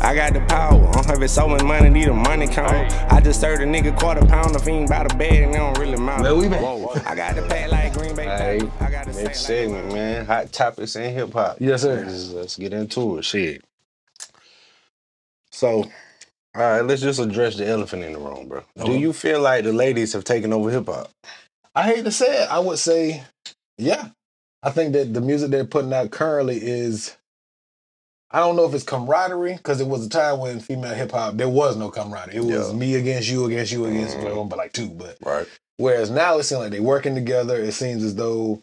I got the power. I don't have it so much money, need a money count. I just served a nigga $quarter-pound if he ain't by the bed and it don't really matter. Where we been? I got the pack like Green Bay. I got the next segment, man. Hot topics in hip hop. Yes, sir. Let's get into it. Shit. So, all right, let's just address the elephant in the room, bro. Do you feel like the ladies have taken over hip hop? I hate to say it, I would say, yeah. I think that the music they're putting out currently is, I don't know if it's camaraderie, because it was a time when female hip hop, there was no camaraderie. It was me against you, against you, against you, but like two. But right. Whereas now it seems like they're working together. It seems as though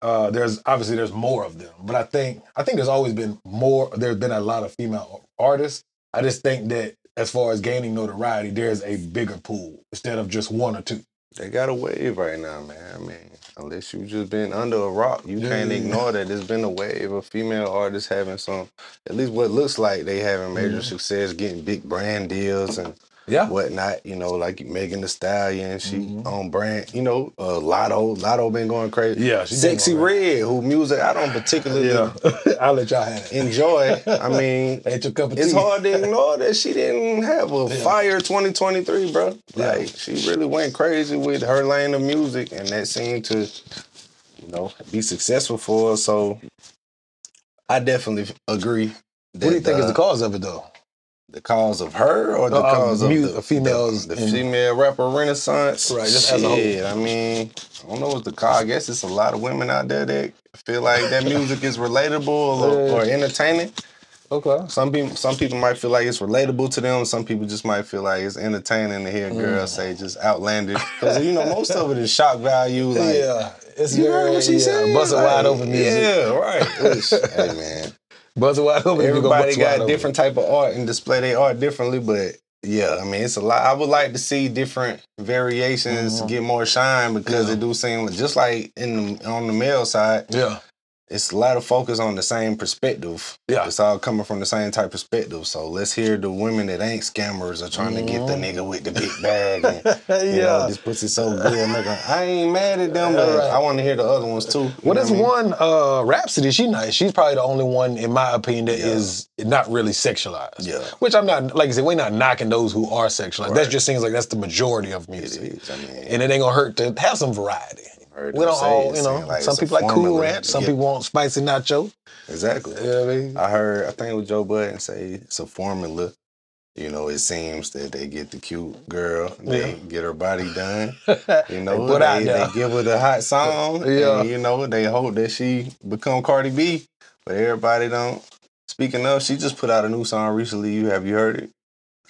there's more of them. But I think there's always been more. There's been a lot of female artists. I just think that as far as gaining notoriety, there's a bigger pool instead of just one or two. They got a wave right now, man. I mean, unless you just been under a rock, you can't ignore that there's been a wave of female artists having some, at least what looks like they having major success, getting big brand deals and whatnot. You know, like Megan Thee Stallion, she on brand. You know, Lotto been going crazy. Yeah, Sexy Red, who music I don't particularly I'll let y'all have it. enjoy. I mean, it's hard to ignore that she didn't have a fire 2023, bro. Like she really went crazy with her lane of music, and that seemed to, you know, be successful for her. So I definitely agree. What do you think is the cause of it, though? The cause of her or the cause of the females? The female rapper renaissance? Right, just as a whole. I mean, I don't know what's the cause. I guess it's a lot of women out there that feel like that music is relatable or entertaining. Okay. Some people might feel like it's relatable to them. Some people just might feel like it's entertaining to hear a girl say just outlandish. Because, you know, most of it is shock value. Like, it's you heard what she said? Busted wide open music. Yeah, right. Hey, man. Busted wide open. Everybody got a different type of art and display their art differently, but yeah, I mean, it's a lot. I would like to see different variations get more shine because it do seem just like on the male side. Yeah. It's a lot of focus on the same perspective. Yeah. It's all coming from the same type of perspective. So let's hear the women that ain't scammers are trying to get the nigga with the big bag. And, you know, this pussy so good. I ain't mad at them, but I want to hear the other ones too. Well, there's one, Rhapsody, she's probably the only one, in my opinion, that is not really sexualized. Yeah. Which I'm not, like I said, we're not knocking those who are sexualized. That just seems like that's the majority of music. It is, I mean, and it ain't gonna hurt to have some variety. We don't all, you know, like some people like Cool Ranch, some people want spicy nacho. Exactly. You know what I mean? I think it was Joe Budden say it's a formula. You know, it seems that they get the cute girl, they get her body done. You know, they give her the hot song. And, you know, they hope that she become Cardi B. But everybody don't. Speaking of, she just put out a new song recently. Have you heard it?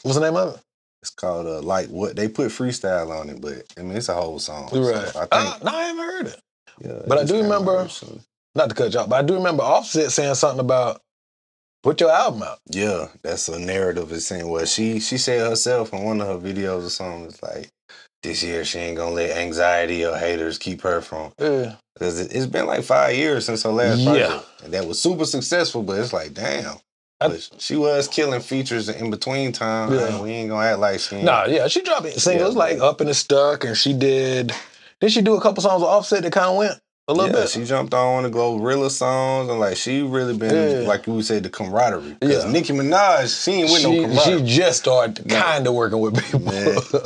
What's the name of it? It's called Like What. They put freestyle on it, but I mean, it's a whole song. Right. So I think, no, I haven't heard it. Yeah, but I do remember, not to cut you off, but I do remember Offset saying something about put your album out. Yeah, that's a narrative. It's saying, well, she said herself in one of her videos or something, it's like, this year she ain't gonna let anxiety or haters keep her from. Yeah. Because it's been like 5 years since her last project. And that was super successful, but it's like, damn. She was killing features in between time. And we ain't gonna act like she ain't. She dropped singles like Up and the Stuck, and she did she do a couple songs with Offset that kind of went a little bit? She jumped on the Glorilla songs, and like she really been, like you would say, the camaraderie. Because Nicki Minaj, she ain't with no camaraderie. She just started kind of working with people.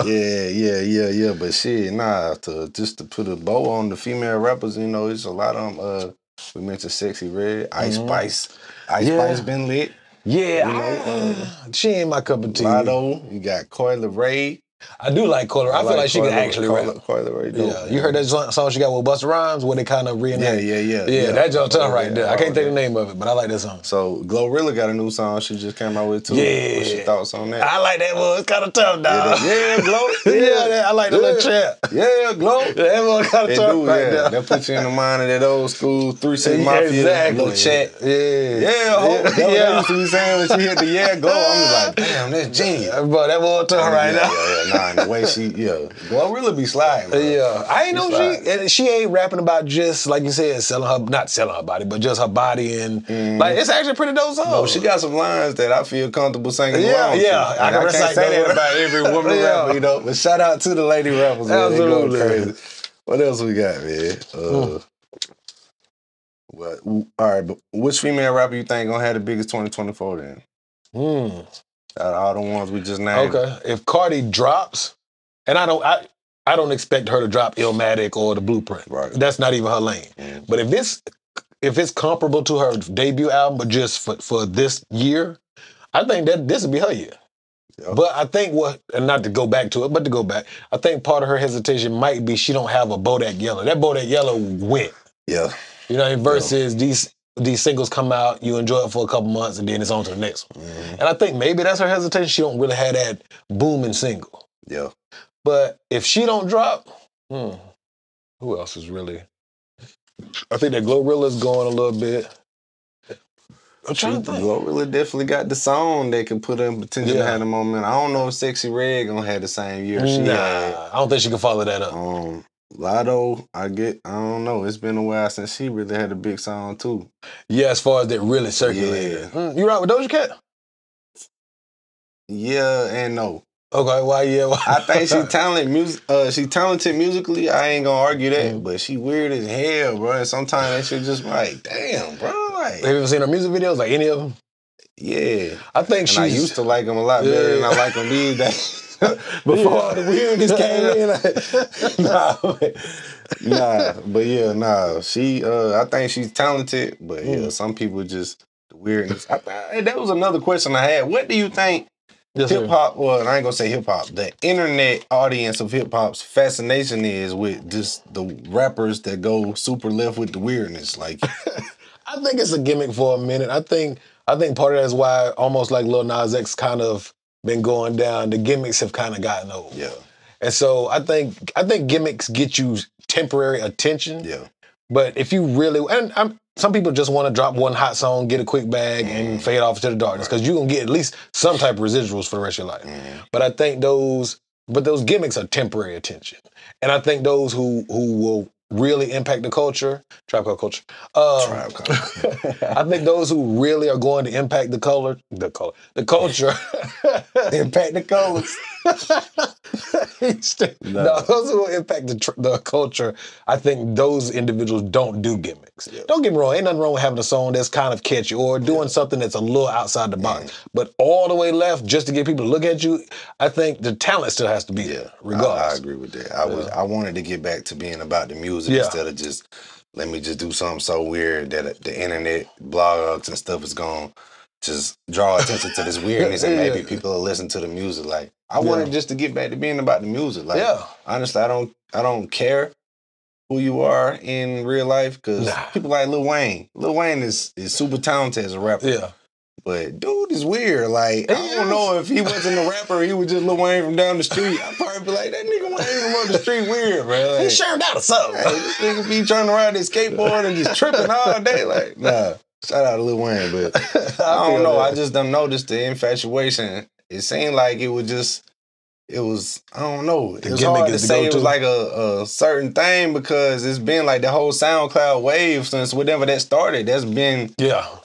Yeah. But shit, to put a bow on the female rappers, you know, it's a lot of them. We mentioned Sexy Red, Ice Spice. Ice Spice been lit. Yeah, you know, she ain't my cup of tea. Lotto, you got Coi Leray. I do like Coi Leray. I feel like she can actually rap. Coi Leray, you heard that song she got with Busta Rhymes where they kind of reenact? Yeah, that joint tough right there. I can't think the name of it, but I like that song. So Glorilla got a new song she just came out with too. Yeah. What's your thoughts on that? I like that one. It's kind of tough, dog. Yeah, Glow. I like the little trap. Yeah, Glow. That one kind of tough right there. That puts you in the mind of that old school 3 6 Mafia little chat. That used to be saying when she hit the Glow. I'm just like, damn, that's genius. But that one tough right now. And the way she, Glorilla be sliding. Yeah, I ain't know she ain't rapping about just, like you said, not selling her body, but just her body and, like, it's actually a pretty dope song. No, she got some lines that I feel comfortable singing along to. I can't say that about every woman rapper, you know, but shout out to the lady rappers, man. Absolutely. They going crazy. What else we got, man? All right, but which female rapper you think gonna have the biggest 2024 then? Hmm. Out of all the ones we just named. Okay. If Cardi drops, and I don't expect her to drop Illmatic or The Blueprint. Right. That's not even her lane. Mm. But if it's comparable to her debut album, but just for this year, I think that this would be her year. Yep. But I think and not to go back to it, but to go back, I think part of her hesitation might be she don't have a Bodak Yellow. That Bodak Yellow went. Yeah. You know, versus these singles come out, you enjoy it for a couple months, and then it's on to the next one. Mm-hmm. And I think maybe that's her hesitation. She don't really have that booming single. Yeah. But if she don't drop, who else is really? I think that Glorilla's going a little bit. I'm trying to think. Glorilla definitely got the song that can put her in potential to have the moment. I don't know if Sexy Red gonna have the same year she had. I don't think she can follow that up. Lotto, I don't know. It's been a while since she really had a big song too. Yeah, as far as that really circulated. Yeah. You right with Doja Cat? Yeah and no. Okay, why? Yeah, why? I think she talented musically. I ain't gonna argue that, but she weird as hell, bro. And sometimes that shit just like, damn, bro. Like, have you ever seen her music videos? Like any of them? Yeah, I think I used to like them a lot better than I like them these days. Before all the weirdness came in, She, I think she's talented, but some people just the weirdness. That was another question I had. What do you think? Hip hop, well, I ain't gonna say hip hop. The internet audience of hip hop's fascination is with just the rappers that go super left with the weirdness. Like, I think it's a gimmick for a minute. I think part of that is why almost like Lil Nas X kind of been going down. The gimmicks have kind of gotten old. Yeah, and so I think gimmicks get you temporary attention. Yeah, but if you really some people just want to drop one hot song, get a quick bag, and fade off into the darkness because you're gonna get at least some type of residuals for the rest of your life. But I think those gimmicks are temporary attention, and I think those who will really impact the culture, trap culture. I think those who really are going to impact the culture, impact the colors. No, those who will impact the culture, I think those individuals don't do gimmicks. Yeah. Don't get me wrong, ain't nothing wrong with having a song that's kind of catchy or doing something that's a little outside the box. But all the way left just to get people to look at you, I think the talent still has to be there, regardless. I agree with that. I wanted to get back to being about the music instead of just let me just do something so weird that the internet blogs and stuff is gonna just draw attention to this weirdness and maybe people will listen to the music. Like I wanted just to get back to being about the music. Like honestly, I don't care who you are in real life because people like Lil Wayne. Lil Wayne is super talented as a rapper. Yeah. But dude is weird. Like, I don't know if he wasn't a rapper, he was just Lil Wayne from down the street. I'd probably be like, that nigga Wayne from up the street weird, bro. Like, he shared out or something. Hey, this nigga be trying to ride his skateboard and just tripping all day. Like, nah. Shout out to Lil Wayne, but I don't know. I just done noticed the infatuation. It seemed like it was, I don't know. It was hard to say it was like a certain thing because it's been like the whole SoundCloud wave since whenever that started. That's been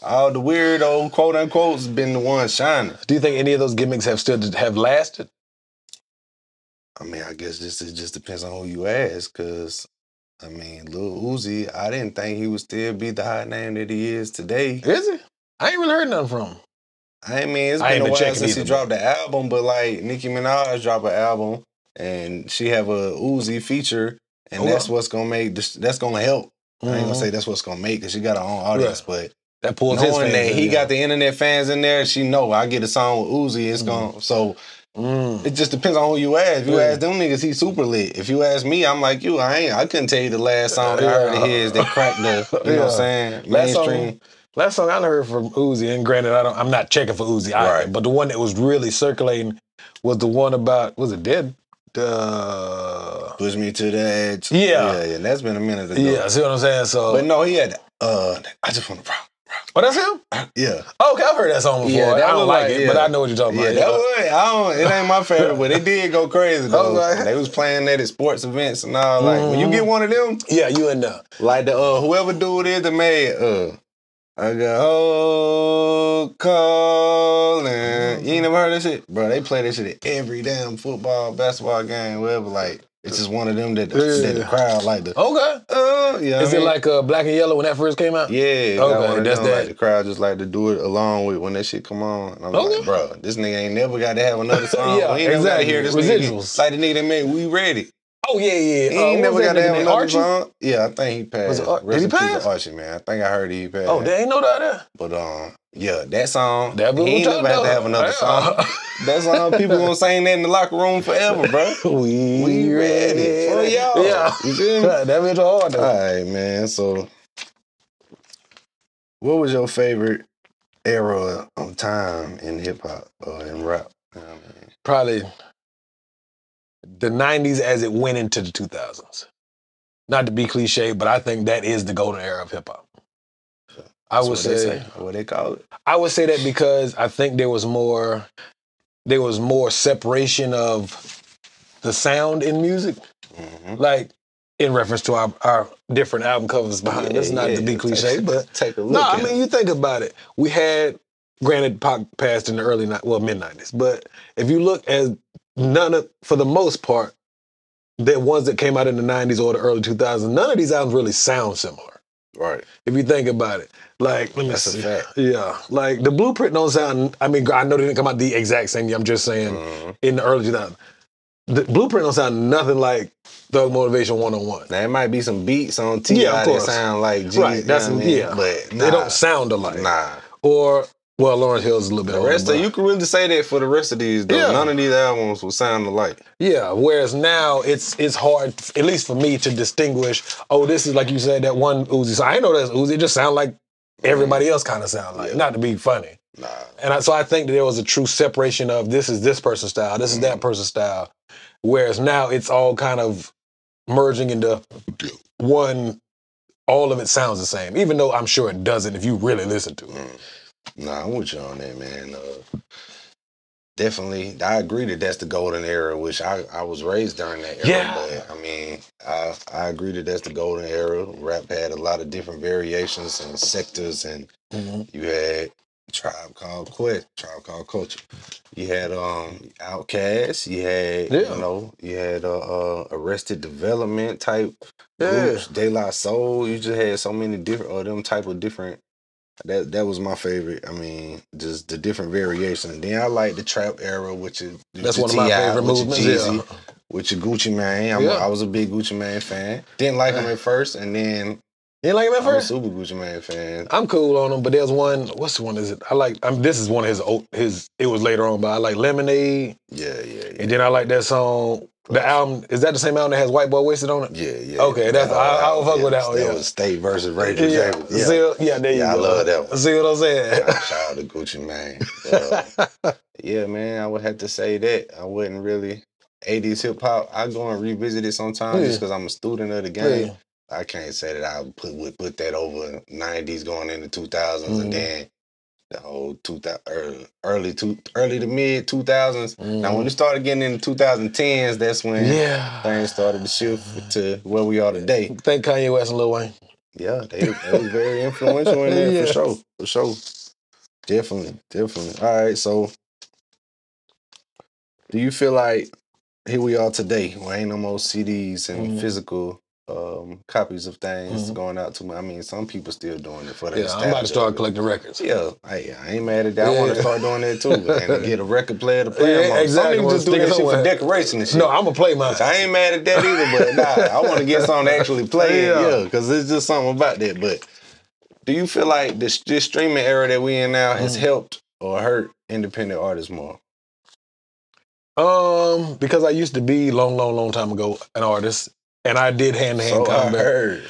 all the weird old quote unquote has been the ones shining. Do you think any of those gimmicks have lasted? I mean, I guess it just depends on who you ask because I mean, Lil Uzi, I didn't think he would still be the hot name that he is today. Is he? I ain't really heard nothing from him. I mean, it's been a while since he dropped the album, but like Nicki Minaj dropped an album and she have a Uzi feature, and that's what's gonna make that's gonna help. I ain't gonna say that's what's gonna make because she got her own audience, but that pulls his fans that he got the internet fans in there. She know I get a song with Uzi, it's gonna so. It just depends on who you ask. If you ask them niggas, he's super lit. If you ask me, I'm like you. I couldn't tell you the last song that I heard of his that cracked the, you know what I'm saying, mainstream. Last song I heard from Uzi, and granted, I'm not checking for Uzi either, but the one that was really circulating was the one about, was it Dead? Push Me to the Edge. Yeah, that's been a minute ago. Yeah, see what I'm saying? So, but no, he had, I Just Want to Rock. Oh, that's him? Yeah. Okay, I've heard that song before. Yeah, I don't like it, but I know what you're talking about. It ain't my favorite, but it did go crazy though. They was playing that at sports events and all. Like when you get one of them, you in there. Like the whoever dude is that made I got calling. You ain't never heard that shit? Bro, they play that shit at every damn football, basketball game, whatever. Like, It's just one of them that the crowd like to. Okay. Yeah. Is it like Black and Yellow when that first came out? Yeah. Okay, that's that. Like the crowd just like to do it along with when that shit come on. And I'm like, bro, this nigga ain't never got to have another song. Yeah, we ain't never got to hear this residuals. nigga. Like the nigga that made We Ready. Oh, yeah. He ain't never got to have another Archie? song. Yeah, I think he passed. Did he pass? Archie, man. I think I heard he passed. Oh, they ain't know that. But yeah, that song. That he ain't never have to have another song. That song, people gonna sing that in the locker room forever, bro. We ready for y'all. Yeah, you feel me? That bitch hard though. All right, man. So, what was your favorite era of time in hip hop or in rap? You know what I mean? Probably the 90s as it went into the 2000s. Not to be cliche, but I think that is the golden era of hip hop. I would say what they call it. I would say that because I think there was more separation of the sound in music. Mm-hmm. Like in reference to our different album covers behind us, not to be cliche, but take a look. No, I mean you think about it. We had, granted, Pac passed in the mid-90s, but if you look at for the most part, the ones that came out in the 90s or the early 2000s, none of these albums really sound similar. Right. If you think about it. Like, let me see. That's a fact. Yeah. Like, the Blueprint don't sound, I mean, I know they didn't come out the exact same year. I'm just saying, in the early 2000s. The Blueprint don't sound nothing like Thug Motivation 101. Now, it might be some beats on T.I. that sound like G. Right. That's, but they don't sound alike. Nah. Or, well, Lawrence Hill's a little bit older. You can really say that for the rest of these, though. Yeah. None of these albums will sound alike. Yeah, whereas now it's hard, at least for me, to distinguish, this is, like you said, that one Uzi. So I know that's Uzi. It just sound like everybody else kind of sound like. Not to be funny. Nah. And so I think that there was a true separation of this is this person's style, this is that person's style. Whereas now it's all kind of merging into one, all of it sounds the same, even though I'm sure it doesn't if you really listen to it. Nah, I'm with you on that, man. Definitely, I agree that that's the golden era, which I was raised during that era. Yeah. But, I mean, I agree that that's the golden era. Rap had a lot of different variations and sectors, and you had Tribe Called Culture. You had Outkast. You had you had Arrested Development type groups. De La Soul. You just had so many different them type of different. That was my favorite. I mean, just the different variations. Then I like the trap era, which is that's one of my favorite movements. Jeezy, with your Gucci Mane. I was a big Gucci Mane fan. Didn't like him at first, and then you didn't like him at first. I'm a super Gucci Mane fan. I'm cool on him, but there's one. What's the one? Is it? I like. This is one of his. It was later on, but I like Lemonade. Yeah. And then I like that song. The album, is that the same album that has White Boy Wasted on it? Yeah. Okay, that's I'll fuck with that one. That was State versus Rachel James. Yeah. There you go. I love that one. See what I'm saying? Shout out to Gucci Mane. Yeah, man, I would have to say that. I wouldn't really 80s hip hop. I go and revisit it sometimes just because I'm a student of the game. I can't say that I would put that over 90s going into 2000s and then the whole early to mid 2000s. Now, when we started getting into 2010s, that's when things started to shift to where we are today. Thank Kanye West and Lil Wayne. Yeah, they was very influential in there for sure. Definitely. All right, so do you feel like here we are today, where ain't no more CDs and physical copies of things going out to me? I mean, some people still doing it for that. Yeah, I'm about to start collecting records. Yeah, I ain't mad at that. I want to start doing that too, and get a record player to play them on. Exactly. Some niggas just do that shit for decoration and shit. No, I'm gonna play mine. I ain't mad at that either, but I want to get something to actually play. Yeah, because there's just something about that. But do you feel like this streaming era that we in now has helped or hurt independent artists more? Because I used to be long time ago an artist, and I did hand-to-hand combat.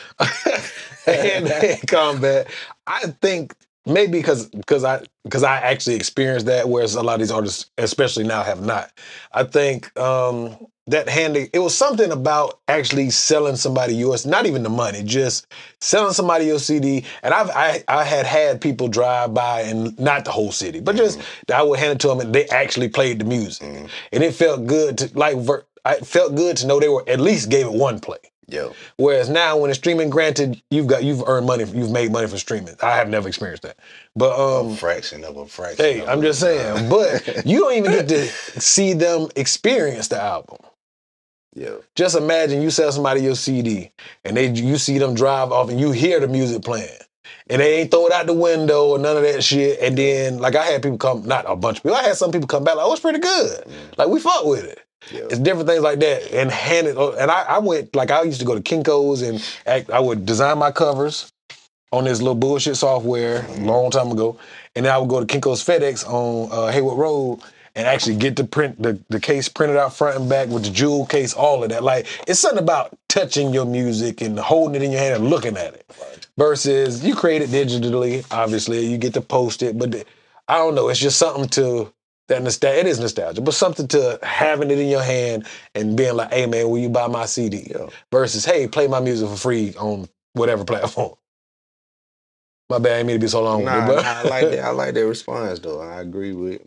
Hand-to-hand combat. I think maybe because I actually experienced that, whereas a lot of these artists, especially now, have not. I think it was something about actually selling somebody yours, not even the money, just selling somebody your CD. And I had people drive by, and not the whole city, but just I would hand it to them, and they actually played the music, and it felt good to it felt good to know they were at least gave it one play. Yeah. Whereas now, when it's streaming, granted, you've earned money, you've made money from streaming. I have never experienced that, but a fraction. Hey, I'm just saying, but you don't even get to see them experience the album. Yeah. Just imagine you sell somebody your CD and you see them drive off and you hear the music playing. And they ain't throw it out the window or none of that shit. And then, like, I had people come, not a bunch of people, I had some people come back like, oh, it's pretty good. Like, we fuck with it. Yeah. It's different things like that. And I went, like, I used to go to Kinko's and I would design my covers on this little bullshit software a long time ago. And then I would go to Kinko's FedEx on Hayward Road and actually get the case printed out front and back with the jewel case, all of that. Like, it's something about touching your music and holding it in your hand and looking at it. Right. Versus you create it digitally, obviously, you get to post it, but I don't know, it's just something to that nostalgia. It is nostalgia, but something to having it in your hand and being like, hey man, will you buy my CD? Yeah. Versus, hey, play my music for free on whatever platform. My bad, I didn't mean to be so long with it, but I like that. I like that response though. I agree with.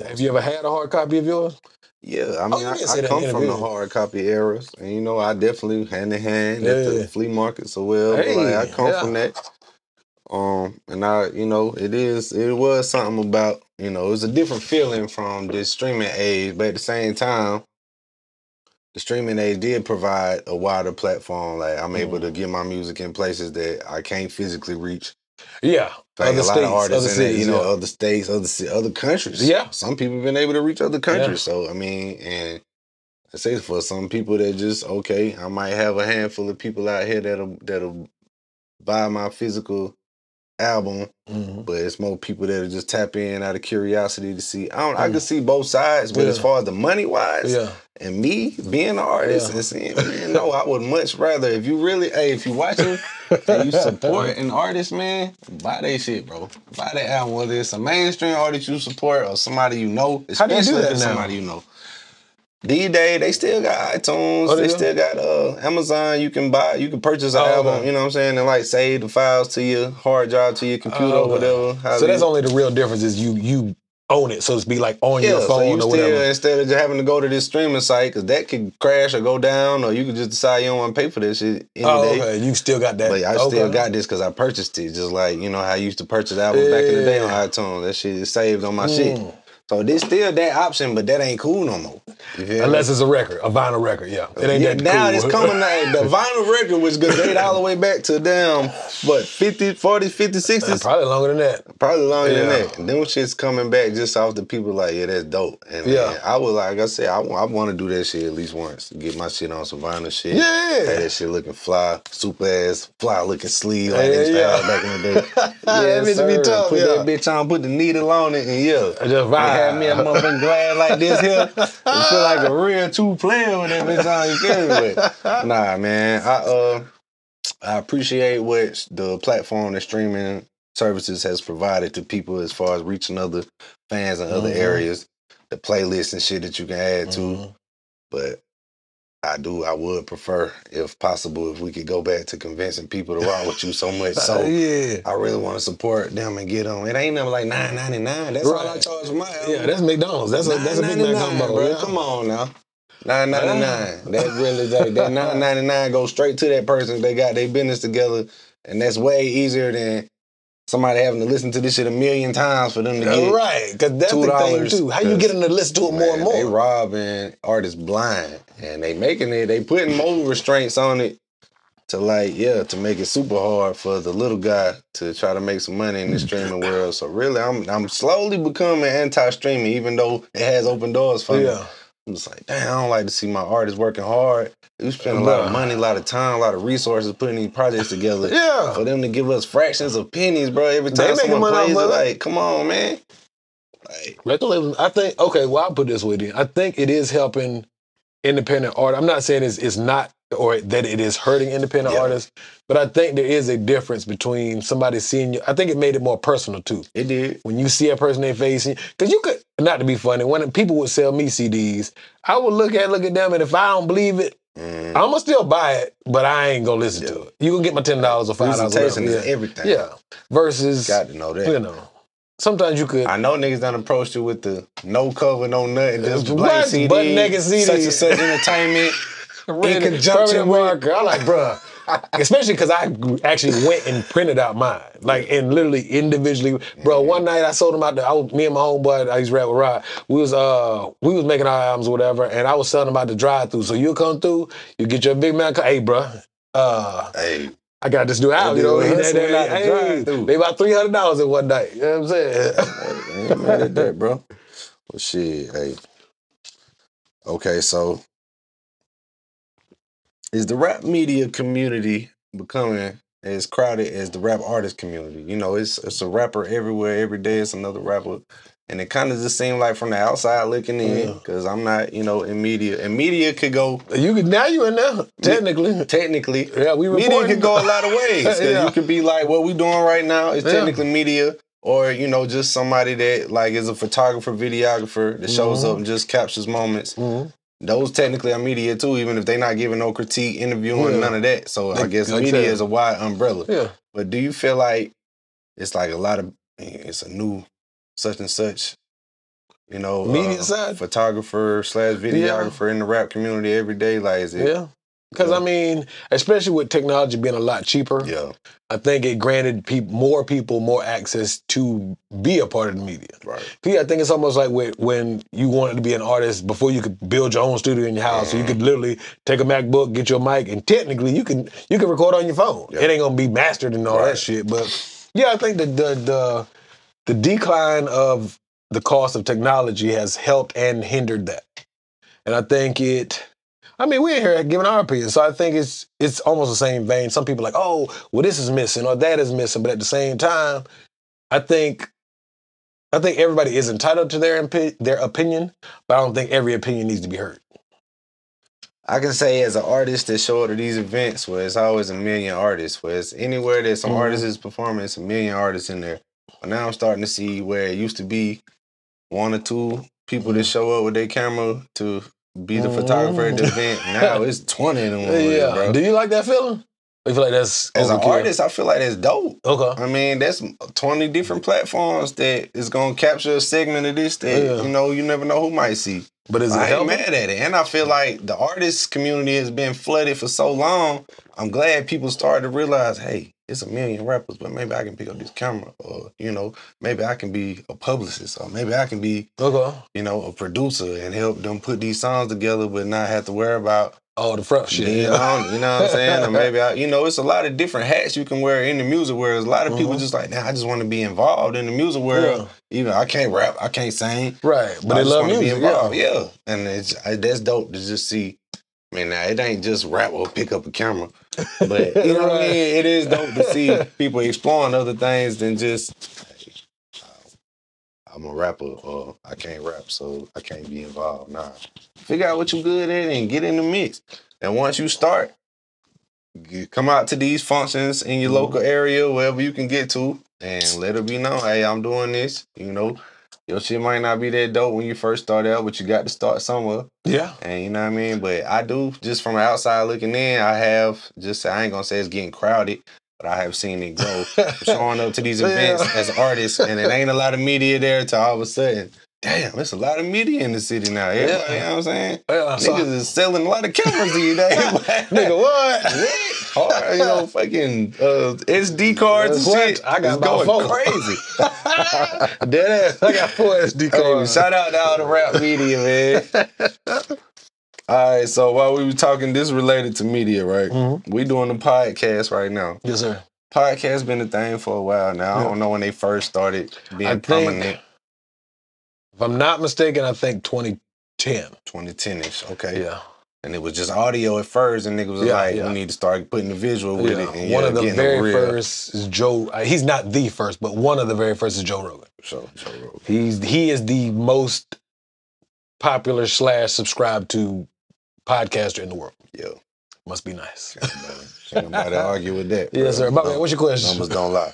Have you ever had a hard copy of yours? Yeah, I mean, I come from the hard copy eras, and you know, I definitely hand in hand at the flea market so well. Hey, like, I come from that. And you know, it was something about, you know, it was a different feeling from this streaming age, but at the same time, the streaming age did provide a wider platform. Like, I'm able to get my music in places that I can't physically reach. Yeah. Like a lot of artists in cities, other states, other countries. Yeah. Some people have been able to reach other countries. Yeah. So, I mean, and I say for some people that just, okay, I might have a handful of people out here that'll buy my physical album, but it's more people that'll just tap in out of curiosity to see. I can see both sides, but as far as the money wise, and me being an artist and seeing, you know, I would much rather, if you really, if you watching and you support an artist, man, buy that shit, bro. Buy that album, whether it's a mainstream artist you support or somebody you know, especially if it's somebody you know. These days, they still got iTunes, they still got Amazon. You can purchase an album, you know what I'm saying, and like save the files to your hard drive, to your computer or whatever. So that's only the real difference is you own it, so to speak, like on your phone or whatever. Instead of just having to go to this streaming site, because that could crash or go down, or you could just decide you don't want to pay for this shit any day. Okay. You still got that. But I still got this because I purchased it, just like, you know, how I used to purchase albums back in the day on iTunes. That shit is saved on my shit. So there's still that option, but that ain't cool no more. Unless it's a record, a vinyl record, It ain't that now cool. It's coming out. The vinyl record was good. They all the way back to damn, what, 50, 40, 50, 60s? Probably longer than that. Probably longer than that. And them shit's coming back just off the people like, yeah, that's dope. And I would, like I said, I want to do that shit at least once. Get my shit on some vinyl shit. Yeah. Have that shit looking fly, super ass, fly looking sleeve like they style back in the day. That bitch be tough, Put that bitch on, put the needle on it, and just vibe. Have me a motherfucking glass like this here. It feel like a real true player with that bitch on you carry with. Nah, man. I appreciate what the platform and streaming services has provided to people as far as reaching other fans in other areas, the playlists and shit that you can add to. But I would prefer, if possible, if we could go back to convincing people to rock with you so much. So I really want to support them and get them. It ain't nothing like $9.99. That's all I charge for my album. Yeah, that's McDonald's. That's a Big Mac combo, bro. Come on now. $9.99. That really that $9.99 goes straight to that person. They got their business together, and that's way easier than somebody having to listen to this shit a million times for them to get right. Because that's the thing too. How you get them to listen to it more and more? They robbing artists blind, and they making it. They putting more restraints on it to to make it super hard for the little guy to try to make some money in the streaming world. So really, I'm slowly becoming anti-streaming, even though it has opened doors for me. I'm just like, damn, I don't like to see my artists working hard. We spend a lot of money, a lot of time, a lot of resources putting these projects together. For them to give us fractions of pennies, bro, every time someone plays it, like, come on, man. Like, I think, I'll put this with you. I think it is helping independent art. I'm not saying it's not, or that it is hurting independent artists, but I think there is a difference between somebody seeing you. I think it made it more personal too. It did. When you see a person they facing, because you could, not to be funny, when people would sell me CDs, I would look at them, and if I don't believe it, I'm gonna still buy it, but I ain't gonna listen to it. You can get my $10 or $5. Presentation is everything. Versus, got to know that. You know, sometimes you could. I know niggas done approached you with the no cover, no nothing, just blank CD, butt naked CD, such and such entertainment. In conjunction with, I'm like, bruh, Especially because I actually went and printed out mine, like, and literally individually. Bro, one night I sold them out. Me and my homeboy, I used to rap with Rod. We was making our albums or whatever, and I was selling them out the drive-through. So you'll come through, you get your big man. Hey, bro. Hey. I got this new album, you know. They about $300 in one night. You know what I'm saying? I ain't mad at that, bro. Well, shit, hey. Okay, so is the rap media community becoming as crowded as the rap artist community? You know, it's a rapper everywhere. Every day it's another rapper. And it kind of just seemed like from the outside looking in, because I'm not, you know, in media. And media could go... Now you in there, technically. Technically. Yeah, we reporting. Media could go a lot of ways. You could be like, what we doing right now is technically media. Or, you know, just somebody that, like, is a photographer, videographer that shows up and just captures moments. Those technically are media, too, even if they're not giving no critique, interviewing, none of that. So I guess media is a wide umbrella. Yeah. But do you feel like it's like a lot of... It's a new... such and such, you know, media side, photographer / videographer in the rap community every day. Like, is it? Yeah, because I mean, especially with technology being a lot cheaper. Yeah, I think it granted more people more access to be a part of the media. Right. I think it's almost like when you wanted to be an artist before you could build your own studio in your house, so you could literally take a MacBook, get your mic, and technically you can record on your phone. Yeah. It ain't gonna be mastered and all that shit, but yeah, I think that the decline of the cost of technology has helped and hindered that. And I think we're in here giving our opinion, so I think it's almost the same vein. Some people are like, oh, well, this is missing or that is missing, but at the same time, I think everybody is entitled to their opinion, but I don't think every opinion needs to be heard. I can say as an artist that show up to these events where it's always a million artists, where it's anywhere that some artist is performing, it's a million artists in there. But now I'm starting to see where it used to be one or two people that show up with their camera to be the photographer at the event. Now it's 20 of them. Bro. Do you like that feeling? Or you feel like that's as an artist, I feel like that's dope. Okay. I mean, that's 20 different platforms that is gonna capture a segment of this that you know you never know who might see. But I ain't mad at it. And I feel like the artist community has been flooded for so long. I'm glad people started to realize, hey, it's a million rappers, but maybe I can pick up this camera, or, you know, maybe I can be a publicist, or maybe I can be, you know, a producer and help them put these songs together, but not have to worry about all the front shit. You know what I'm saying? Or maybe, it's a lot of different hats you can wear in the music world. A lot of people just like, I just want to be involved in the music world. Even I can't rap, I can't sing. Right, but they love music. Be involved. Yeah. And that's dope to just see. I mean, now, it ain't just rap or pick up a camera. But, you know what I mean? It is dope to see people exploring other things than just, hey, I'm a rapper or I can't rap, so I can't be involved. Nah. Figure out what you're good at and get in the mix. And once you start, come out to these functions in your local area, wherever you can get to, and let it be known, hey, I'm doing this, you know. Your shit might not be that dope when you first start out, but you got to start somewhere. Yeah. And you know what I mean? But I do, just from the outside looking in, I ain't going to say it's getting crowded, but I have seen it grow. Showing up to these events as an artist, and it ain't a lot of media there till all of a sudden, damn, it's a lot of media in the city now. Everybody, you know what I'm saying? Niggas is selling a lot of cameras these days. Nigga, what? Hard, you know, fucking SD cards and shit. I got about 4. Crazy. Dead ass. I got 4 SD cards. Shout out to all the rap media, man. All right, so while we were talking, this related to media, right? We doing the podcast right now. Yes, sir. Podcast been a thing for a while now. I don't know when they first started being prominent. If I'm not mistaken, I think 2010. 2010-ish, okay. Yeah. And it was just audio at first, and niggas was we need to start putting the visual with it. And one of the very first is Joe. He's not the first, but one of the very first is Joe Rogan. Joe Rogan. He is the most popular / subscribed to podcaster in the world. Yeah. Must be nice. Can't nobody argue with that. Yes, sir. What's your question? Numbers don't lie.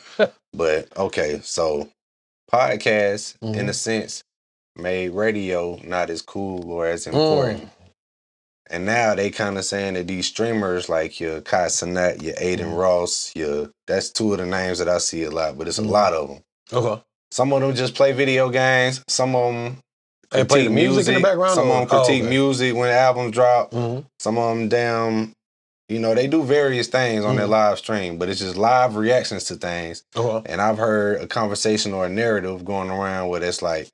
But, okay, so podcasts, in a sense, made radio not as cool or as important. And now they kind of saying that these streamers like your Kai Cenat, your Aiden Ross, that's 2 of the names that I see a lot, but it's a lot of them. Okay. Some of them just play video games. Some of them play music in the background. Some of them critique music when albums drop. Some of them You know, they do various things on their live stream, but it's just live reactions to things. And I've heard a conversation or a narrative going around where it's like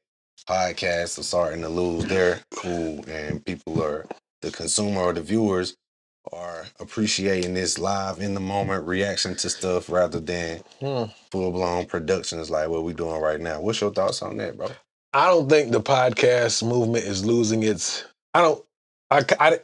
podcasts are starting to lose their cool, and people are, the consumer or the viewers are appreciating this live in the moment reaction to stuff rather than full blown productions like what we're doing right now. What's your thoughts on that, bro? I don't think the podcast movement is losing its. I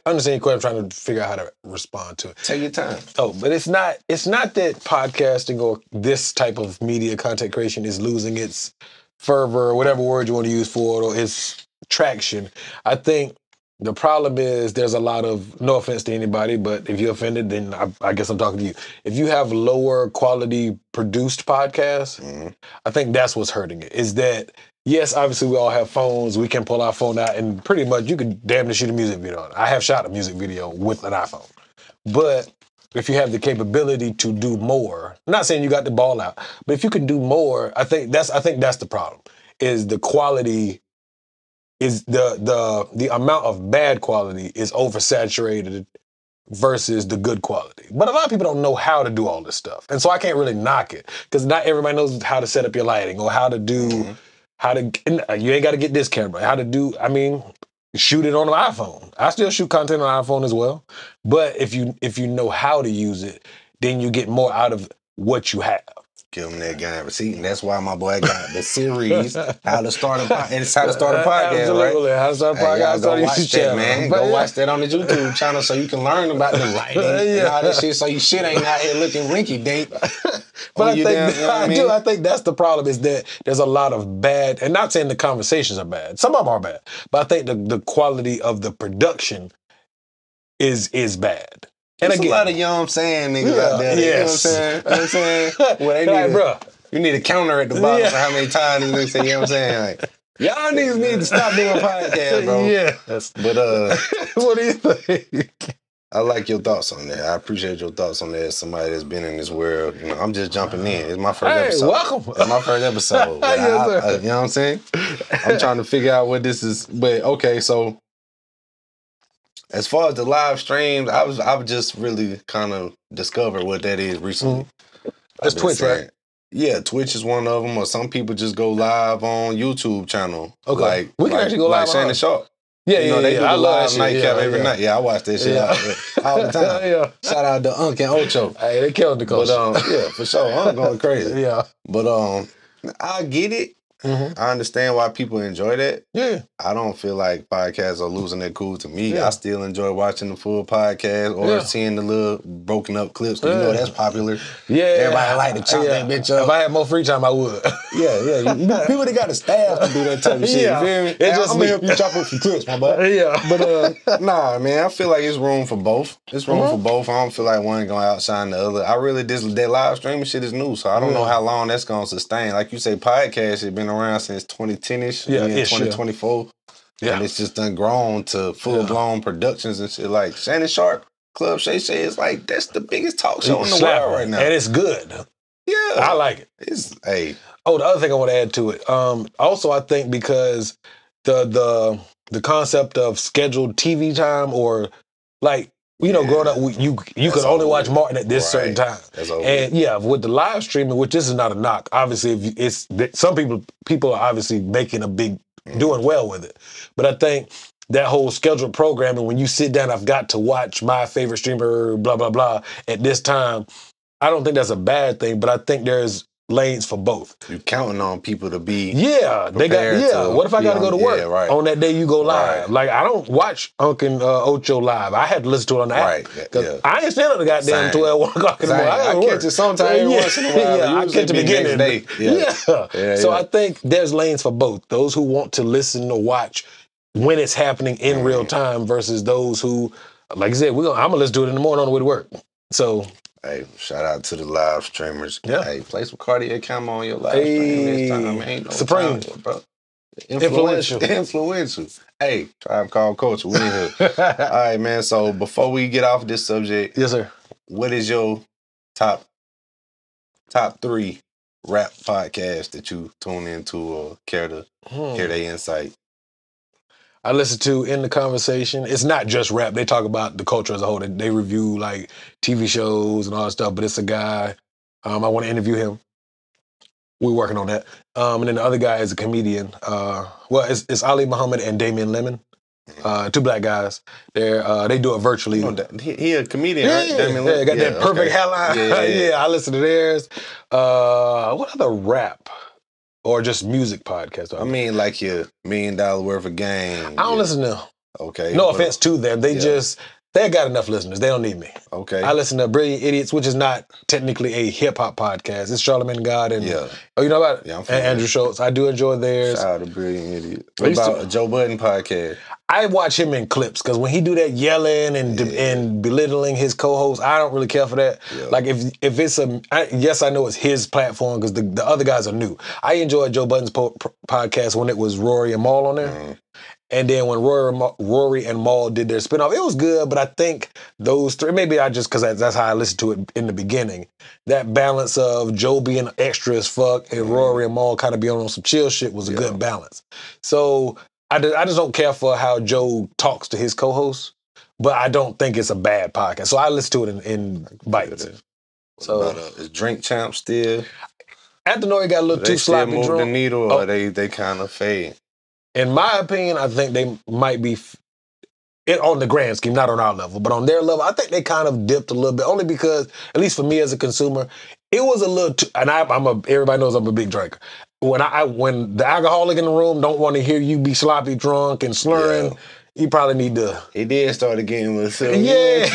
understand your question. I'm trying to figure out how to respond to it. Take your time. Oh, but it's not that podcasting or this type of media content creation is losing its fervor, or whatever word you want to use for it, or its traction. I think the problem is there's a lot of, no offense to anybody, but if you're offended, then I guess I'm talking to you. If you have lower quality produced podcasts, I think that's what's hurting it. Is that, yes, obviously we all have phones. We can pull our phone out and pretty much you could damn near shoot a music video on it. I have shot a music video with an iPhone. But if you have the capability to do more, I'm not saying you got the ball out, but if you can do more, I think that's the problem. Is the quality, is the amount of bad quality is oversaturated versus the good quality. But a lot of people don't know how to do all this stuff. And so I can't really knock it because not everybody knows how to set up your lighting or how to do, you ain't got to get this camera, shoot it on an iPhone. I still shoot content on an iPhone as well. But if you know how to use it, then you get more out of what you have. Give them that game. See, and that's why my boy got the series, How to Start a Podcast. It's How to Start a Podcast, Absolutely. right? How to Start a Podcast. Go watch that, man. Go watch that on the YouTube channel so you can learn about the lighting and all that shit, so your shit ain't out here looking rinky-dink. But I think that's the problem, is that there's a lot of bad, and not saying the conversations are bad. Some of them are bad. But I think the quality of the production is bad. And again, a lot of, you know what I'm saying, niggas out there. Yes. You know what I'm saying? Well, they need you need a counter at the bottom for how many times these niggas say, you know what I'm saying? Like, y'all niggas need to stop doing podcasts, bro. Yes. But what do you think? I like your thoughts on that. I appreciate your thoughts on that as somebody that's been in this world. You know, I'm just jumping in. It's my first episode. Welcome. It's my first episode. But you know what I'm saying? I'm trying to figure out what this is. But okay, so as far as the live streams, I've just really kind of discovered what that is recently. That's Twitch, right? Yeah, Twitch is one of them. Or some people just go live on YouTube channel. Okay, like we can actually go live. Like Shannon Sharp. Yeah, you know, they do I the love live nightcap every night. Yeah, I watch that shit all the time. Shout out to Unc and Ocho. Hey, they killed the coach. But yeah, for sure. Unc going crazy. Yeah. But I get it. I understand why people enjoy that. Yeah. I don't feel like podcasts are losing their cool to me. I still enjoy watching the full podcast or seeing the little broken up clips. You know that's popular. Yeah. Everybody like to chop that bitch up. If I had more free time, I would. Yeah. People that got the staff to do that type of shit. You feel me? I'm gonna help you chop up some clips, my boy. Yeah. But nah, man, I feel like it's room for both. It's room for both. I don't feel like one gonna outshine the other. I really, that live streaming shit is new, so I don't know how long that's gonna sustain. Like you say, podcast has been around since 2010-ish, 2024. Yeah. And it's just done grown to full-blown productions and shit. Like Shannon Sharp, Club Shay Shay is like, that's the biggest talk show in the world right now. And it's good. Yeah. I like it. It's, hey. Oh, the other thing I want to add to it. Also, I think because the concept of scheduled TV time, or like, you know, growing up, you could only watch Martin at this certain time. And with the live streaming, which this is not a knock, obviously, some people are obviously making a big, doing well with it. But I think that whole scheduled programming, when you sit down, I've got to watch my favorite streamer, blah, blah, blah, at this time, I don't think that's a bad thing, but I think there's lanes for both. You're counting on people to be they got what if I gotta go to work? On that day you go live. Like I don't watch Unc and Ocho live. I had to listen to it on the app. Because I ain't standing at the goddamn 12, 1 o'clock in the morning. I catch it sometime once in a while. I catch the beginning. So I think there's lanes for both. Those who want to listen or watch when it's happening in real time versus those who, like I said, I'm gonna listen to it in the morning on the way to work. So hey, shout out to the live streamers. Yeah. Hey, play some Cartier Camo on your live stream this time. Ain't no Supreme. Time, bro. Influential. Hey, Tribe Called Culture. We in here. All right, man. So before we get off this subject, yes, sir. What is your top 3 rap podcasts that you tune into or care to hear their insight? I listen to In the Conversation. It's not just rap. They talk about the culture as a whole. They review like TV shows and all that stuff. But it's a guy. I want to interview him. We're working on that. And then the other guy is a comedian. It's Ali Muhammad and Damian Lemon. Two black guys. They do it virtually. He a comedian, right? Yeah, got that perfect hairline. Yeah, I listen to theirs. What other rap or just music podcast? I mean, like your $1 million worth of game. I don't listen to them. Okay. No offense to them. They got enough listeners. They don't need me. Okay. I listen to Brilliant Idiots, which is not technically a hip hop podcast. It's Charlamagne God and you know about it? Yeah, I'm and Andrew Schultz. I do enjoy theirs. Shout out to Brilliant Idiot. What about a Joe Budden podcast? I watch him in clips because when he do that yelling and belittling his co-host, I don't really care for that. Yeah. Like if it's yes, I know it's his platform because the other guys are new. I enjoyed Joe Budden's podcast when it was Rory and Mal on there. Mm-hmm. And then when Rory and Mal did their spinoff, it was good, but I think those three, maybe because that's how I listened to it in the beginning, that balance of Joe being extra as fuck and Rory and Mal kind of being on some chill shit was a good balance. So I just don't care for how Joe talks to his co-hosts, but I don't think it's a bad podcast. So I listen to it in bites. So is Drink Champ still? After Nori got a little too sloppy drunk. They still move the needle or they kind of fade? In my opinion, I think they might be on the grand scheme, not on our level, but on their level, I think they kind of dipped a little bit. Only because, at least for me as a consumer, it was a little too. And everybody knows I'm a big drinker. When the alcoholic in the room don't want to hear you be sloppy drunk and slurring, you probably need to. He did start getting with some. Yeah.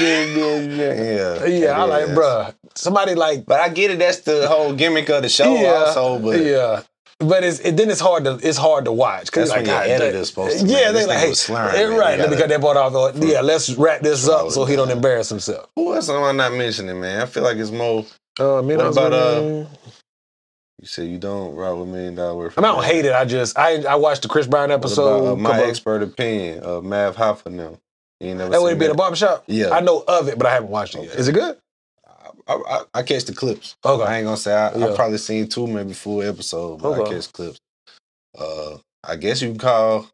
I like, bruh. Somebody like. But I get it. That's the whole gimmick of the show. Also, but But it's hard to watch because like the editor's supposed to. They like, hey, slurring, right? Let me cut that part off. Let's wrap this up so he don't embarrass himself. Who else am I not mentioning, man? I feel like it's more. What about You said you don't rock with $1 million worth. I don't hate it. I watched the Chris Brown episode. My expert opinion of Mav Hoffa now. You ain't never that would be in a barbershop. Yeah, I know of it, but I haven't watched it yet. Is it good? I catch the clips. Okay. I ain't gonna say I've probably seen 2, maybe 4 episodes, but I catch clips. I guess you can call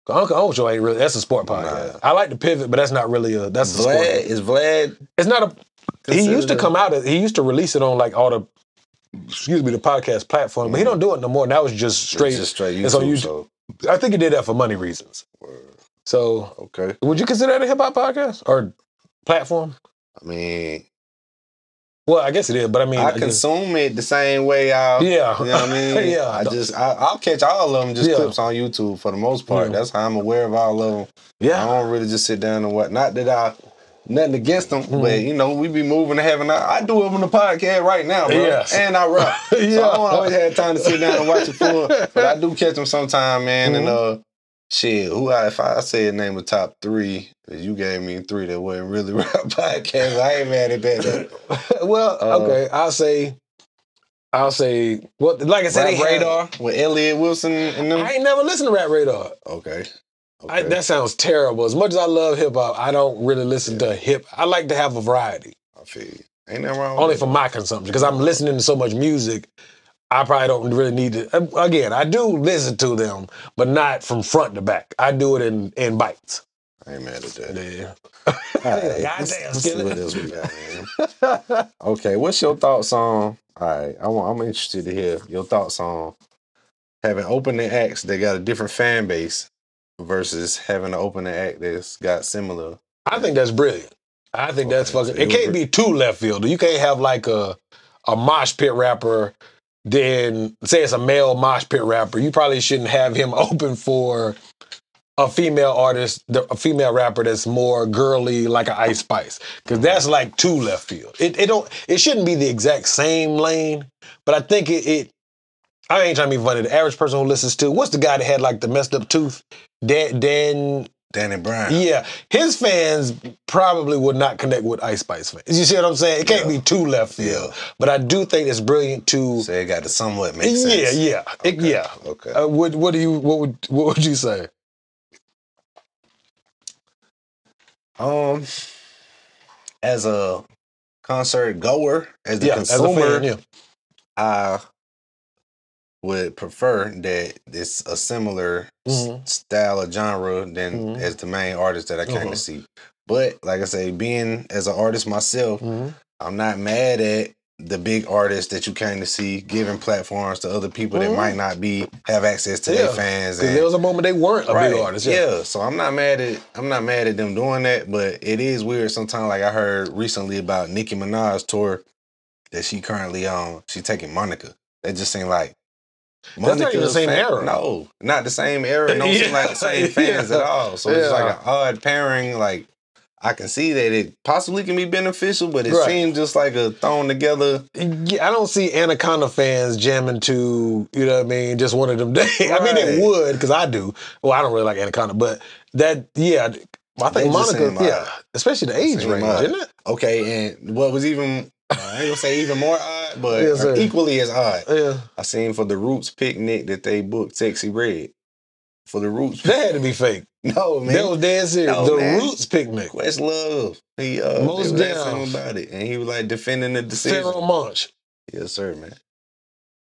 Uncle Ocho ain't really. That's a sport podcast. Nah. I like the pivot, but that's not really a. That's Vlad. A sport. Is Vlad? It's not a. He used to come out. He used to release it on like all the. Excuse me, the podcast platform, but he don't do it no more. Now it's just straight. It's just straight YouTube. It's on YouTube. So. I think he did that for money reasons. So okay, would you consider that a hip hop podcast or platform? I mean. Well, I guess it is, but I mean... I consume it the same way I'll... Yeah. You know what I mean? I'll catch all of them, just clips on YouTube for the most part. That's how I'm aware of all of them. Yeah. I don't really just sit down and what... Not that nothing against them, but, we be moving and having... I do it on the podcast right now, bro. Yes. And I rap. So I don't always have time to sit down and watch it full, but I do catch them sometime, man, and... Shit, if I say a name of top 3, you gave me 3 that wasn't really rap podcast, I ain't mad at that. Well, okay, I'll say, well, like I said, Rap Radar with Elliot Wilson and them. I ain't never listened to Rap Radar. Okay. That sounds terrible. As much as I love hip hop, I don't really listen to hip. I like to have a variety. I feel you. Ain't nothing wrong with Only for my consumption, because I'm listening to so much music. I probably don't really need to. Again, I do listen to them, but not from front to back. I do it in bites. I ain't mad at that. Yeah. Right, goddamn, let's see what else we got, man. Okay, what's your thoughts on? All right, I'm interested to hear your thoughts on having opening acts that got a different fan base versus having an opening act that's got similar. I think that's brilliant. I think that's fucking. So it can't be too left field. You can't have like a mosh pit rapper. Then say it's a male mosh pit rapper, you probably shouldn't have him open for a female artist, a female rapper that's more girly, like an Ice Spice, because that's like too left field. It shouldn't be the exact same lane, but I think it. I ain't trying to be funny. The average person who listens to what's the guy that had like the messed up tooth, Danny Brown. Yeah, his fans probably would not connect with Ice Spice fans. You see what I'm saying? It can't be too left field. But I do think it's brilliant to. So it got to somewhat make sense. Yeah. Okay. What would you say? As a concert goer, as the consumer, as a fan, would prefer that it's a similar style of genre than as the main artist that I came to see. But like I say, being as an artist myself, I'm not mad at the big artists that you came to see giving platforms to other people that might not have access to their fans. Because there was a moment they weren't a big artist. Yeah, so I'm not mad at them doing that, but it is weird sometimes. Like I heard recently about Nicki Minaj's tour that she currently on. She taking Monica. It just seemed like that's not even the same era. No, not the same era. No, seem like the same fans at all. So it's like an odd pairing. Like I can see that it possibly can be beneficial, but it seems just like a thrown together. Yeah, I don't see Anaconda fans jamming to, you know what I mean, just one of them days. I mean, it would, because I do. Well, I don't really like Anaconda, but I think Monica, especially the age range, isn't it? Okay, and what was even, I ain't gonna say even more odd, but equally as odd. Yeah. I seen for the Roots picnic that they booked Sexy Red. For the Roots picnic. That had to be fake. No, man. That was dead serious. No, the man. Roots picnic. Questlove. He was asking him about it, and he was like defending the decision. Pharoah Monch. Yes, sir, man.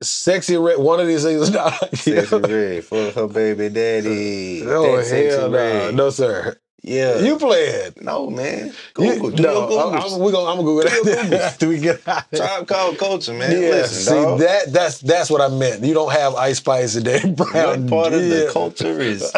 Sexy Red. One of these things is not. Sexy Red for her baby daddy. Oh, hell no. No, sir. Yeah. You play it. No, man. I'm going to Google that after we get out. Tribe Called Culture, man. Yeah, listen, dog. that's what I meant. You don't have Ice Spice and Danny Brown. What part of the culture is...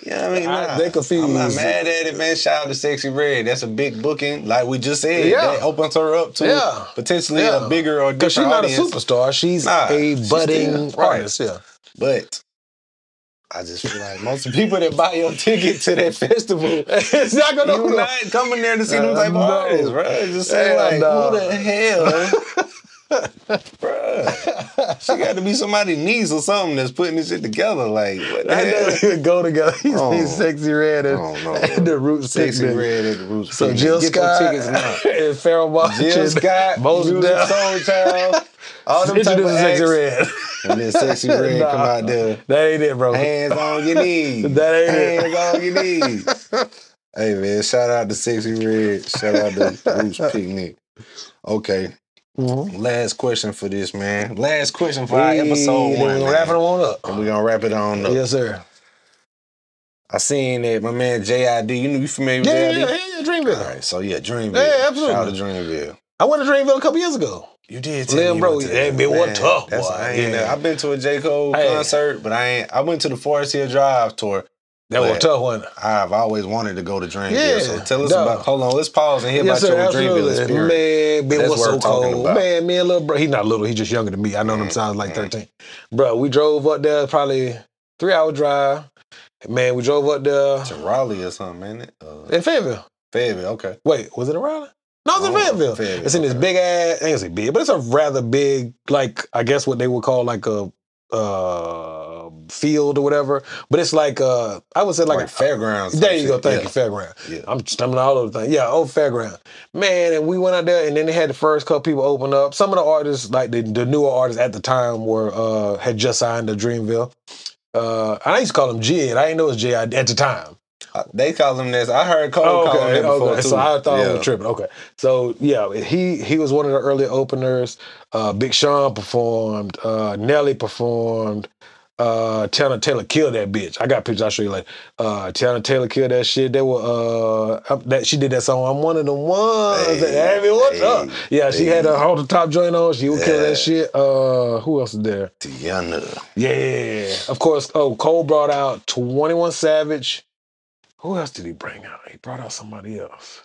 You know what I mean? They confused. I'm not mad at it, man. Shout out to Sexy Red. That's a big booking. Like we just said, that opens her up to potentially a bigger or different audience. Because she's not a superstar. She's a budding artist. Yeah. But I just feel like most of the people that buy your ticket to that festival, it's not going to not coming there to see them type of artists, bro. It's just saying like, who the hell? Bruh, she got to be somebody's niece or something that's putting this shit together. Like, what the hell? That doesn't go together. He's Sexy Red and the Roots Sexy picnic. Red and the Roots So picnic. Jill Get Scott your tickets now. and Pharoah Monch. Jill Scott, Mos Music Def. Soul Child, all them type of acts. Sexy Red. And then Sexy Red come out there. That ain't it, bro. Hands on your knees. That ain't it. Hands on your knees. Hey, man, shout out to Sexy Red. Shout out to Roots Picnic. Okay. Last question for this, man. Last question for our episode 1. We're going to wrap it on up. And we're going to wrap it on up. Yes, sir. I seen that my man JID. You familiar with JID? Yeah, Dreamville. All right, so Dreamville. Yeah, absolutely. Shout out to Dreamville. I went to Dreamville a couple years ago. You did tell me. Bro, it was tough, boy. I've been to a J. Cole concert, but I went to the Forest Hill Drive tour. That was a tough one. I've always wanted to go to Dreamville. So tell us about. Hold on, let's pause and hear about your Dreamville experience. Man, Ben was so cold. Man, me and little bro. He's not little. He's just younger than me. I know him since I was like 13. Bro, we drove up there probably 3-hour drive. Man, we drove up there to Raleigh or something, man. In Fayetteville. Fayetteville, okay. Wait, was it in Raleigh? No, it's in Fayetteville. It's in this big ass. I ain't gonna say big, but it's a rather big, like I guess what they would call like a field or whatever, but it's like I would say like a fairgrounds. There you go, thank you, fairground. Yeah. I'm stumbling all over the thing. Yeah, old fairground. Man, and we went out there, and then they had the first couple people open up. Some of the artists, like the newer artists at the time, were had just signed to Dreamville. I used to call him Jid. I didn't know it was J at the time. They call him this. I heard Cole call him that before too. So I thought I was tripping. Okay, so yeah, he was one of the early openers. Big Sean performed. Nelly performed. Teyana Taylor killed that bitch. I got pictures I'll show you later. Teyana Taylor killed that shit. They were she did that song. I'm one of the ones that have it. What's up? Yeah, she had her hold the top joint on. She would kill that shit. Who else is there? Tiana. Yeah, of course. Cole brought out 21 Savage. Who else did he bring out? He brought out somebody else.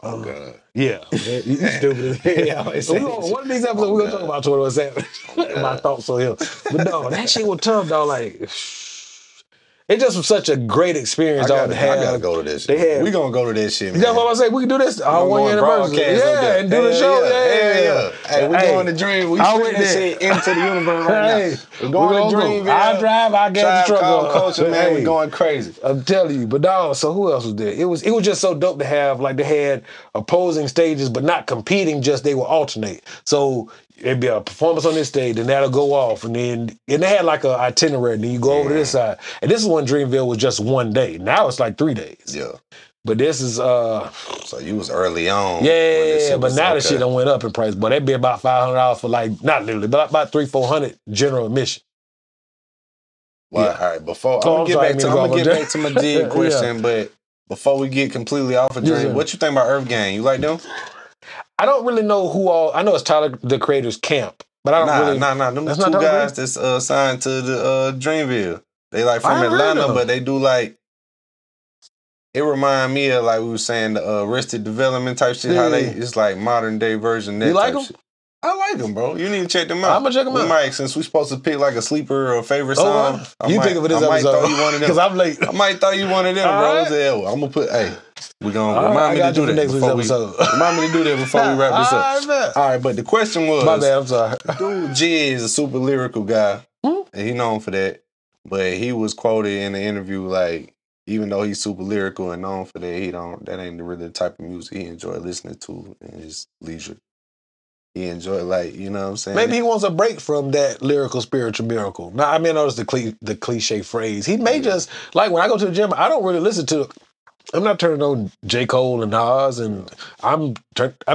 Oh God. Yeah. You stupid. Yeah. One of these episodes we're gonna talk about 21 Savage. My thoughts on him. But no, that shit was tough, dog. Like it just was such a great experience, dog. I gotta go to this shit. We gonna go to this shit, man. That's what I say. We can do this our 1 year anniversary. Yeah, and do the show. Yeah. Hey, we going to Dream. We bring this shit into the universe right now. We're going to Dreamville. I drive, I get the truck on. Culture, man. We're going crazy. I'm telling you. But dog, so who else was there? It was just so dope to have, like they had opposing stages, but not competing, just they would alternate. So it'd be a performance on this stage, then that'll go off, and they had like an itinerary, and then you go over to this side. And this is when Dreamville was just 1 day. Now it's like 3 days. Yeah. But this is so you was early on. Yeah, but now the shit done went up in price. But that'd be about $500 for like, not literally, but about $300-400 general admission. Well, Yeah. all right. Before I'm Oh, gonna I'm get sorry, back to I mean to I'm go gonna off get on back to my dig question, but before we get completely off of Dream, sir. what you think about Earth Gang? You like them? I don't really know who all. I know it's Tyler the Creator's camp, but I don't really. Nah. Them That's two not Tyler guys that's signed to the Dreamville. They like from I haven't heard Atlanta, of but they do like. It remind me of like we were saying the Arrested Development type shit. How they it's like modern day version. That You like type them? Shit. I like them, bro. You need to check them out. I'm gonna check them we out. Might, since we supposed to pick like a sleeper or a favorite Oh, song. wow. You pick it for this I might episode throw you one of them. because I'm late. I might throw you one of them, All bro. right. Hell, I'm gonna put. Hey, we gonna All right, remind me I to got you do for that next week's before we. episode. Remind me to do that before we wrap this up. All right, but the question was, My bad. I'm sorry. dude, G is a super lyrical guy, Hmm? and he known for that. But he was quoted in the interview like, even though he's super lyrical and known for that, that ain't really the type of music he enjoy listening to in his leisure. He enjoy like, you know what I'm saying? Maybe he wants a break from that lyrical spiritual miracle. Now, I mean, I know it's the cliche phrase. He may just like when I go to the gym. I don't really listen to. I'm not turning on J. Cole and Nas, and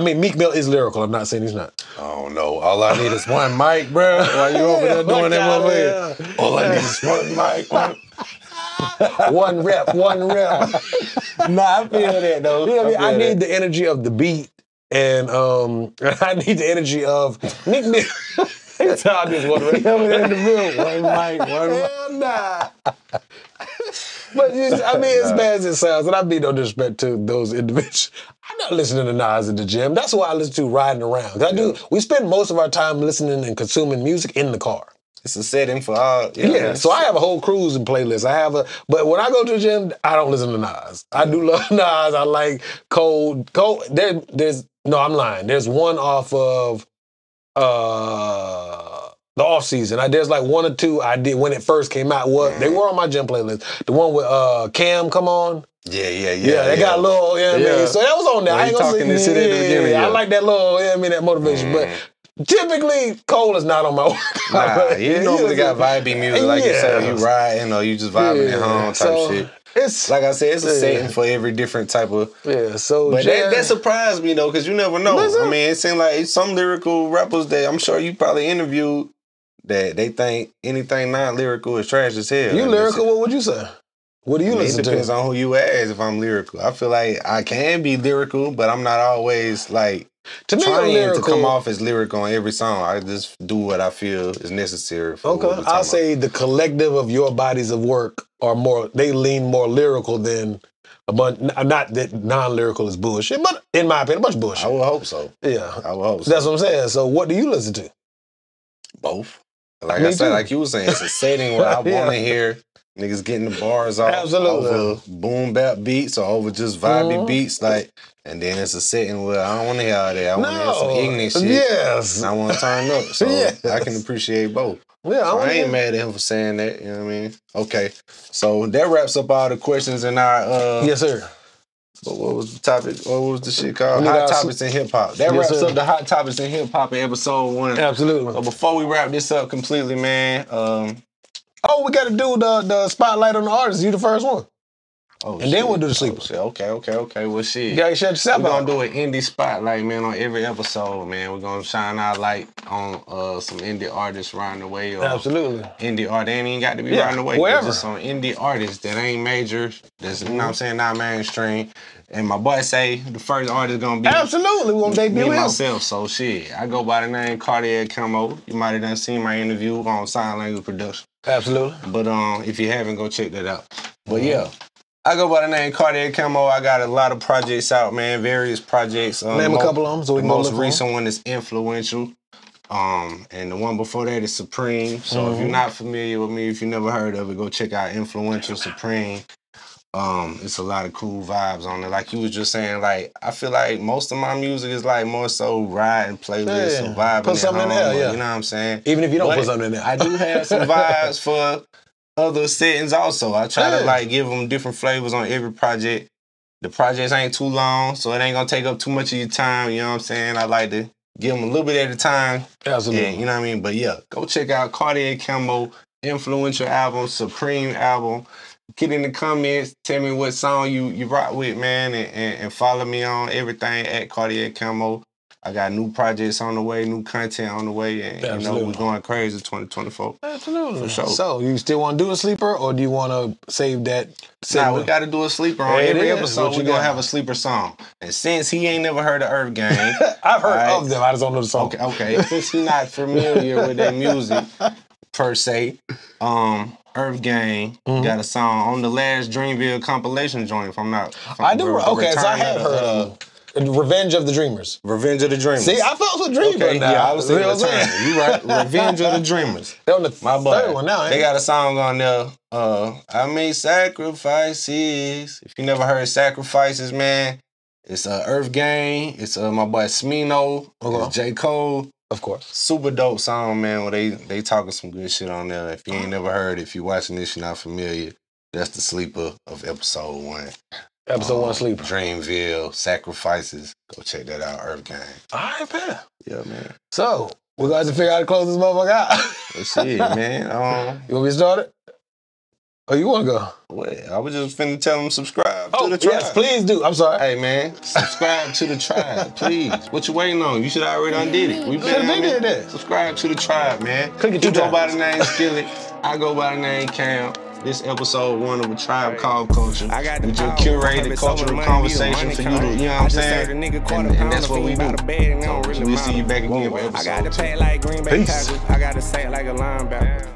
Meek Mill is lyrical. I'm not saying he's not. Oh no! All I need is one mic, bro. While you over there doing that motherfucker, all I need is one mic. One rep. Nah, I feel that though. You know what I mean? I need the energy of the beat, and I need the energy of Meek Mill. That's how I just want to rep. in the middle. One mic. Hell nah. But as bad as it sounds, and I mean no disrespect to those individuals, I'm not listening to Nas in the gym. That's what I listen to riding around. We spend most of our time listening and consuming music in the car. It's a setting for all. Yeah, so I have a whole cruising playlist. But when I go to the gym, I don't listen to Nas. I do love Nas. I like Cole. I'm lying. There's one off of the off season. There's like one or two I did when it first came out. They were on my gym playlist. The one with Cam, Come On. Yeah. They got a little, I mean? So that was on there. Well, I ain't gonna talking say this shit at the beginning. I like that little, that motivation. But typically, Cole is not on my Nah, you normally got vibey music, like you said, you riding or you just vibing at home type shit. It's like I said, it's a setting for every different type of. Yeah, so but that surprised me though, because you never know. I mean, it seemed like some lyrical rappers that I'm sure you probably interviewed that they think anything not lyrical is trash as hell. You lyrical? What would you say? What do you listen to? It depends on who you ask if I'm lyrical. I feel like I can be lyrical, but I'm not always like trying to come off as lyrical on every song. I just do what I feel is necessary for I'll say the collective of your bodies of work are they lean more lyrical than a bunch. Not that non-lyrical is bullshit, but in my opinion, a bunch of bullshit. I would hope so. Yeah. I would hope so. That's what I'm saying. So what do you listen to? Both. Like I said, like you were saying, it's a setting where I want to hear niggas getting the bars off over boom bap beats or over just vibey beats, and then it's a setting where I don't want to hear all that. I want to hear some ignorant shit. Yes. And I want to turn up. So I can appreciate both. Yeah, so I ain't mad at him for saying that. You know what I mean? Okay. So that wraps up all the questions in our yes, sir. What was the topic? What was the shit called? Hot Topics in Hip Hop. That wraps up the Hot Topics in Hip Hop in episode 1. Absolutely. So before we wrap this up completely, man. We got to do the spotlight on the artist. You the first one. Then we'll do the sleepers. Okay. Well, shit. You gotta shut yourself We're gonna do an indie spotlight, man, on every episode, man. We're gonna shine our light on some indie artists riding the way. Absolutely. Indie art. They ain't even got to be riding the way. Wherever. Just some indie artists that ain't major. That's, you know what I'm saying, not mainstream. And my boy say the first artist gonna be absolutely. We gonna debut him. myself. So shit. I go by the name Cartier Camo. You might have done seen my interview on Sign Language Production. Absolutely. But if you haven't, go check that out. But yeah. I go by the name Cartier Camo. I got a lot of projects out, man. Various projects. Name a couple of them so we can The most recent one is Influential. And the one before that is Supreme. So if you're not familiar with me, if you never heard of it, go check out Influential Supreme. It's a lot of cool vibes on it. Like you was just saying, like, I feel like most of my music is like more so riding playlists or vibing. Put something in there, You know what I'm saying? Even if you don't put something in there. I do have some vibes for other settings also. I try to like give them different flavors on every project. The projects ain't too long, so it ain't gonna take up too much of your time. You know what I'm saying? I like to give them a little bit at a time. Absolutely. And, you know what I mean? But yeah, go check out Cartier Camo, Influential album, Supreme album. Get in the comments, tell me what song you rock with, man, and follow me on everything at Cartier Camo. I got new projects on the way, new content on the way, and you know we're going crazy 2024. Absolutely. For sure. So you still want to do a sleeper, or do you want to save that? Nah, we got to do a sleeper on every episode. We're going to have a sleeper song. And since he ain't never heard of Earth Gang. I've heard of them. I just don't know the song. Okay. Since he's not familiar with their music, per se, Earth Gang got a song on the last Dreamville compilation joint, if I'm not. I do. Okay, so I have heard of Revenge of the Dreamers. Revenge of the Dreamers. See, I felt with Dreamers now. Yeah, I was saying you right. Revenge of the Dreamers. They're on the third one now. They got a song on there. I made sacrifices. If you never heard Sacrifices, man, it's Earth Gang. It's my boy Smino. It's J. Cole. Of course. Super dope song, man, where they talking some good shit on there. If you ain't never heard it, if you watching this, you're not familiar, that's the sleeper of episode 1. Episode 1 sleeper. Dreamville, Sacrifices. Go check that out, Earth Gang. All right, man. Yeah, man. So, we're going to figure out how to close this motherfucker out. That's it, man. You want me to start it? Oh, you want to go? Well, I was just finna tell them subscribe to the tribe. Yes, please do. I'm sorry. Hey, man, subscribe to the tribe, please. What you waiting on? You should already undid it. We been did that. Subscribe to the tribe, man. Click it You go by the name Skillet. I go by the name Cam. This episode 1 of A Tribe Called Culture. We just curated cultural conversation for you to, you know what I'm saying? And that's what we do. So we'll see you back again for episode 2. I got to pay like Green Bay Packers. I got to say it like a linebacker.